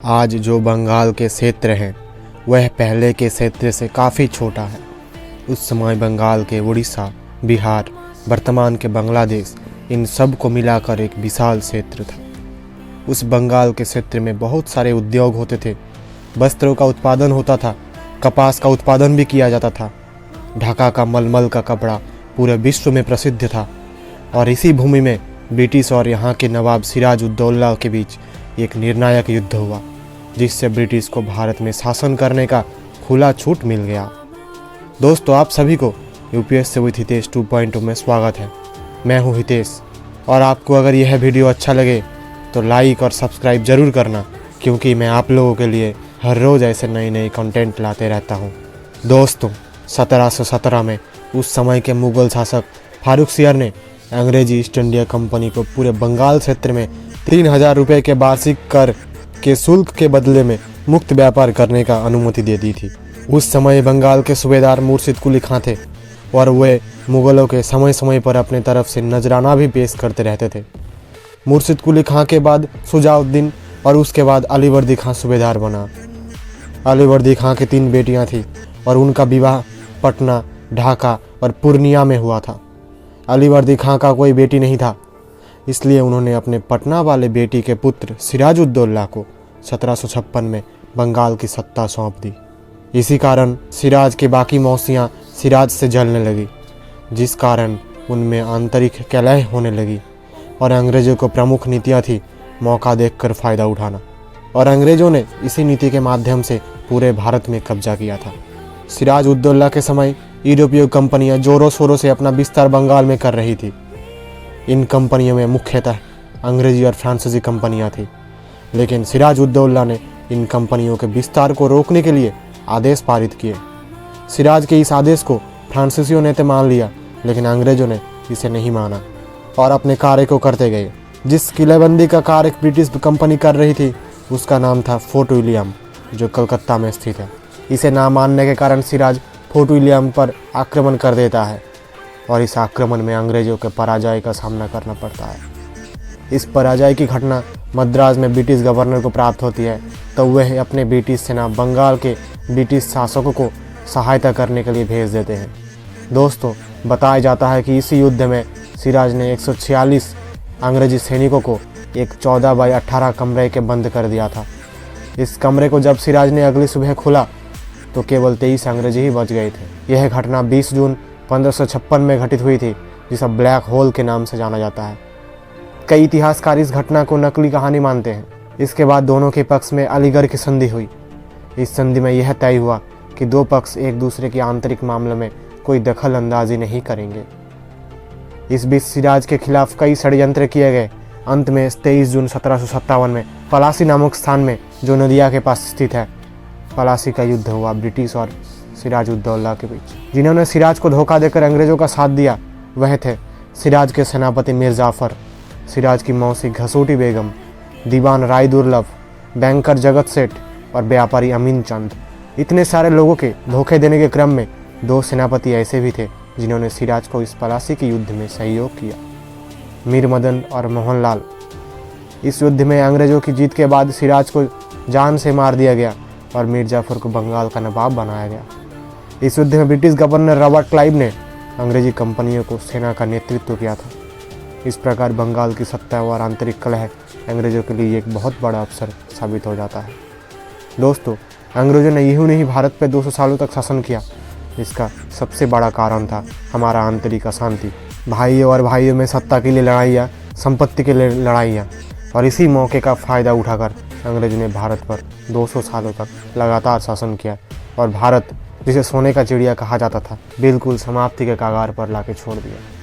आज जो बंगाल के क्षेत्र हैं वह पहले के क्षेत्र से काफ़ी छोटा है। उस समय बंगाल के उड़ीसा, बिहार, वर्तमान के बांग्लादेश, इन सब को मिलाकर एक विशाल क्षेत्र था। उस बंगाल के क्षेत्र में बहुत सारे उद्योग होते थे। वस्त्रों का उत्पादन होता था, कपास का उत्पादन भी किया जाता था। ढाका का मलमल का कपड़ा पूरे विश्व में प्रसिद्ध था। और इसी भूमि में ब्रिटिश और यहाँ के नवाब सिराज उद दौला के बीच एक निर्णायक युद्ध हुआ, जिससे ब्रिटिश को भारत में शासन करने का खुला छूट मिल गया। दोस्तों, आप सभी को यूपीएससी विद हितेश 2.0 में स्वागत है। मैं हूँ हितेश, और आपको अगर यह वीडियो अच्छा लगे तो लाइक और सब्सक्राइब ज़रूर करना, क्योंकि मैं आप लोगों के लिए हर रोज़ ऐसे नई नई कंटेंट लाते रहता हूँ। दोस्तों, 1717 में उस समय के मुग़ल शासक फारूक सियर ने अंग्रेजी ईस्ट इंडिया कंपनी को पूरे बंगाल क्षेत्र में 3000 रुपये के वार्षिक कर के शुल्क के बदले में मुक्त व्यापार करने का अनुमति दे दी थी। उस समय बंगाल के सूबेदार मुर्शिद कुली खां थे, और वे मुग़लों के समय समय पर अपने तरफ से नजराना भी पेश करते रहते थे। मुर्शिद कुली खां के बाद शुजाउद्दीन और उसके बाद अलीवर्दी खां सूबेदार बना। अलीवर्दी खां की 3 बेटियां थीं और उनका विवाह पटना, ढाका और पूर्णिया में हुआ था। अलीवर्दी खां का कोई बेटी नहीं था, इसलिए उन्होंने अपने पटना वाले बेटी के पुत्र सिराज उद दौला को 1756 में बंगाल की सत्ता सौंप दी। इसी कारण सिराज के बाकी मौसियाँ सिराज से जलने लगी, जिस कारण उनमें आंतरिक कलह होने लगी। और अंग्रेज़ों को प्रमुख नीतियाँ थी मौका देखकर फ़ायदा उठाना, और अंग्रेज़ों ने इसी नीति के माध्यम से पूरे भारत में कब्जा किया था। सिराज उद दौला के समय यूरोपीय कंपनियां जोरों शोरों से अपना विस्तार बंगाल में कर रही थी। इन कंपनियों में मुख्यतः अंग्रेजी और फ्रांसीसी कंपनियां थीं, लेकिन सिराज उद दौला ने इन कंपनियों के विस्तार को रोकने के लिए आदेश पारित किए। सिराज के इस आदेश को फ्रांसीसियों ने तो मान लिया, लेकिन अंग्रेज़ों ने इसे नहीं माना और अपने कार्य को करते गए। जिस किलेबंदी का कार्य ब्रिटिश कंपनी कर रही थी उसका नाम था फोर्ट विलियम, जो कलकत्ता में स्थित है। इसे ना मानने के कारण सिराज फोर्ट विलियम पर आक्रमण कर देता है, और इस आक्रमण में अंग्रेज़ों के पराजय का सामना करना पड़ता है। इस पराजय की घटना मद्रास में ब्रिटिश गवर्नर को प्राप्त होती है, तो वह अपने ब्रिटिश सेना बंगाल के ब्रिटिश शासकों को सहायता करने के लिए भेज देते हैं। दोस्तों, बताया जाता है कि इसी युद्ध में सिराज ने 146 अंग्रेजी सैनिकों को एक 14 बाई 18 कमरे के बंद कर दिया था। इस कमरे को जब सिराज ने अगली सुबह खोला तो केवल 23 अंग्रेजी ही बच गए थे। यह घटना 20 जून 1556 में घटित हुई थी, जिसे ब्लैक होल के नाम से जाना जाता है। कई इतिहासकार इस घटना को नकली कहानी मानते हैं। इसके बाद दोनों के पक्ष में अलीगढ़ की संधि हुई। इस संधि में यह तय हुआ कि 2 पक्ष एक दूसरे के आंतरिक मामले में कोई दखल अंदाजी नहीं करेंगे। इस बीच सिराज के खिलाफ कई षड्यंत्र किए गए। अंत में 23 जून 1757 में पलासी नामक स्थान में, जो नदिया के पास स्थित है, पलासी का युद्ध हुआ ब्रिटिश और सिराज उद दौला के बीच। जिन्होंने सिराज को धोखा देकर अंग्रेज़ों का साथ दिया वह थे सिराज के सेनापति मीर जाफ़र, सिराज की मौसी घसोटी बेगम, दीवान राय दुर्लभ, बैंकर जगत सेठ और व्यापारी अमीन चंद। इतने सारे लोगों के धोखे देने के क्रम में 2 सेनापति ऐसे भी थे जिन्होंने सिराज को इस पलासी के युद्ध में सहयोग किया, मीर मदन और मोहनलाल। इस युद्ध में अंग्रेज़ों की जीत के बाद सिराज को जान से मार दिया गया और मीर जाफ़र को बंगाल का नवाब बनाया गया। इस युद्ध में ब्रिटिश गवर्नर रॉबर्ट क्लाइव ने अंग्रेजी कंपनियों को सेना का नेतृत्व किया था। इस प्रकार बंगाल की सत्ता और आंतरिक कलह अंग्रेज़ों के लिए एक बहुत बड़ा अवसर साबित हो जाता है। दोस्तों, अंग्रेज़ों ने यूं नहीं भारत पर 200 सालों तक शासन किया। इसका सबसे बड़ा कारण था हमारा आंतरिक अशांति, भाइयों और भाइयों में सत्ता के लिए लड़ाइयाँ, संपत्ति के लिए लड़ाइयाँ। और इसी मौके का फ़ायदा उठाकर अंग्रेज़ों ने भारत पर 200 सालों तक लगातार शासन किया, और भारत, जिसे सोने का चिड़िया कहा जाता था, बिल्कुल समाप्ति के कगार पर लाके छोड़ दिया।